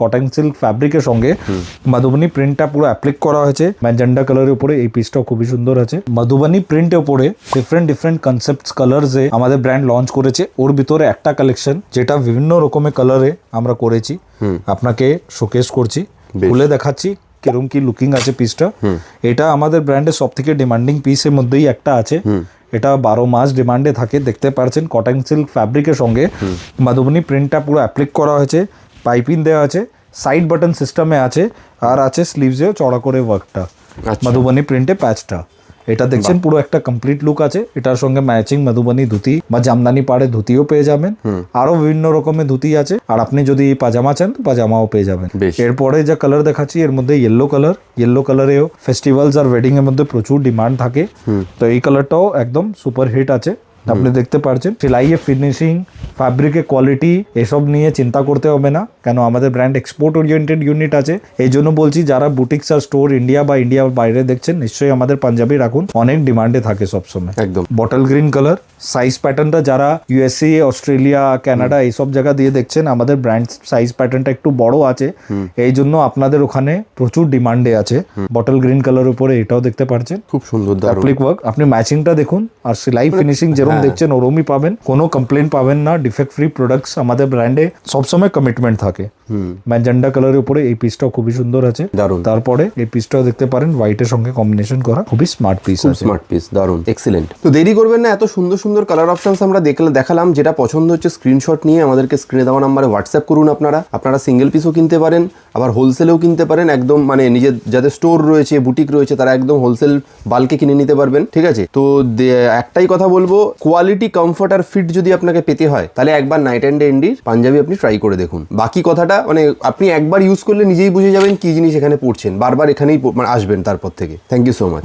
Cotton silk ফ্যাব্রিকের সঙ্গে মধুবনী প্রিন্টটা পুরো অ্যাপ্লিক করা হয়েছে ম্যাজেন্ডা কালারের উপরে। এই পিসটাও খুবই সুন্দর আছে। মধুবনী প্রিন্টের উপরে ডিফারেন্ট কনসেপ্টস কালারসে আমাদের ব্র্যান্ড লঞ্চ করেছে। ওর ভিতরে একটা কালেকশন যেটা বিভিন্ন রকমের কালারে আমরা করেছি, আপনাকে শোকেস করছি, খুলে দেখাচ্ছি কিরকম কি লুকিং আছে পিসটা। এটা আমাদের ব্র্যান্ডের সব থেকে ডিমান্ডিং পিসের মধ্যেই একটা আছে। এটা 12 মাস ডিমান্ডে থাকে। দেখতে পাচ্ছেন কটন সিল্ক ফ্যাব্রিকের সঙ্গে মধুবনী প্রিন্টটা পুরো অ্যাপ্লিক করা হয়েছে, পাইপিং দেওয়া আছে, সাইড বাটন সিস্টেমে আছে, আর আছে স্লিভসেও চড়া করে ওয়ার্কটা মধুবনী প্রিন্টে প্যাচটা। এটা দেখছেন পুরো একটা কমপ্লিট লুক আছে। এটার সঙ্গে ম্যাচিং মধুবনী ধুতি বা জামদানি পাড়ে ধুতিও পেয়ে যাবেন, আরো বিভিন্ন রকমের ধুতি আছে। আর আপনি যদি পাজামা চান তো পাজামাও পেয়ে যাবেন। এরপরে যা কালার দেখাচ্ছি এর মধ্যে ইয়েলো কালারেও ফেস্টিভ্যালস আর ওয়েডিং এর মধ্যে প্রচুর ডিমান্ড থাকে। তো এই কালারটাও একদম সুপার হিট আছে। আপনি দেখতে পাচ্ছেন সেলাইয়ে ফিনিশিং, ফ্যাব্রিকের কোয়ালিটি এসব নিয়ে চিন্তা করতে হবে না, কেন আমাদের ব্র্যান্ড এক্সপোর্ট ওরিয়েন্টেড ইউনিট আছে। এই জন্য বলছি যারা বুটিক্স আর স্টোর ইন্ডিয়া বা ইন্ডিয়ার বাইরে দেখছেন নিশ্চয়ই আমাদের পাঞ্জাবি রাখুন, অনেক ডিমান্ডে থাকে সবসময়। একদম বটল গ্রিন কালার সাইজ প্যাটার্নটা যারা ইউএসএ, অস্ট্রেলিয়া, কানাডা এইসব জায়গা দিয়ে দেখছেন, আমাদের ব্র্যান্ড সাইজ প্যাটার্নটা একটু বড় আছে, এই জন্য আপনাদের ওখানে প্রচুর ডিমান্ডে আছে। বটল গ্রিন কালার উপরে এটাও দেখতে পাচ্ছেন, খুব সুন্দর অ্যাপ্লিক ওয়ার্ক। আপনি ম্যাচিংটা দেখুন আর সেলাই ফিনিশিং যেরকম দেখছেন ওরমই পাবেন, কোনো কমপ্লেন পাবেন না। ডিফেক্ট ফ্রি প্রোডাক্টস আমাদের ব্র্যান্ডে সবসময় কমিটমেন্ট থাকে। ম্যাজেন্ডা কালারের উপরে এই পিসটাও খুবই সুন্দর আছে, দারুন। তারপরে এই পিসটাও দেখতে পারেন হোয়াইটের সঙ্গে কম্বিনেশন করা, খুবই স্মার্ট পিস আছে। স্মার্ট পিস, দারুন, এক্সিলেন্ট। তো দেরি করবেন না, এত সুন্দর সুন্দর কালার অপশনস আমরা দেখালাম। যেটা পছন্দ হচ্ছে স্ক্রিনশট নিয়ে আমাদেরকে স্ক্রিনে দেওয়া নাম্বারে হোয়াটসঅ্যাপ করুন। আপনারা সিঙ্গেল পিসও কিনতে পারেন, আবার হোলসেলেও কিনতে পারেন। একদম মানে নিজের যাদের স্টোর রয়েছে, বুটিক রয়েছে, তারা একদম হোলসেল বাল্কে কিনে নিতে পারবেন। ঠিক আছে, তো একটাই কথা বলবো, কোয়ালিটি, কমফর্ট আর ফিট যদি আপনাকে পেতে হয় তাহলে একবার নাইট অ্যান্ড ডে পাঞ্জাবি আপনি ট্রাই করে দেখুন। বাকি কথাটা মানে আপনি একবার ইউজ করলে নিজেই বুঝে যাবেন কি জিনিস এখানে পড়ছেন, বারবার এখানেই আসবেন তারপর থেকে। Thank you so much.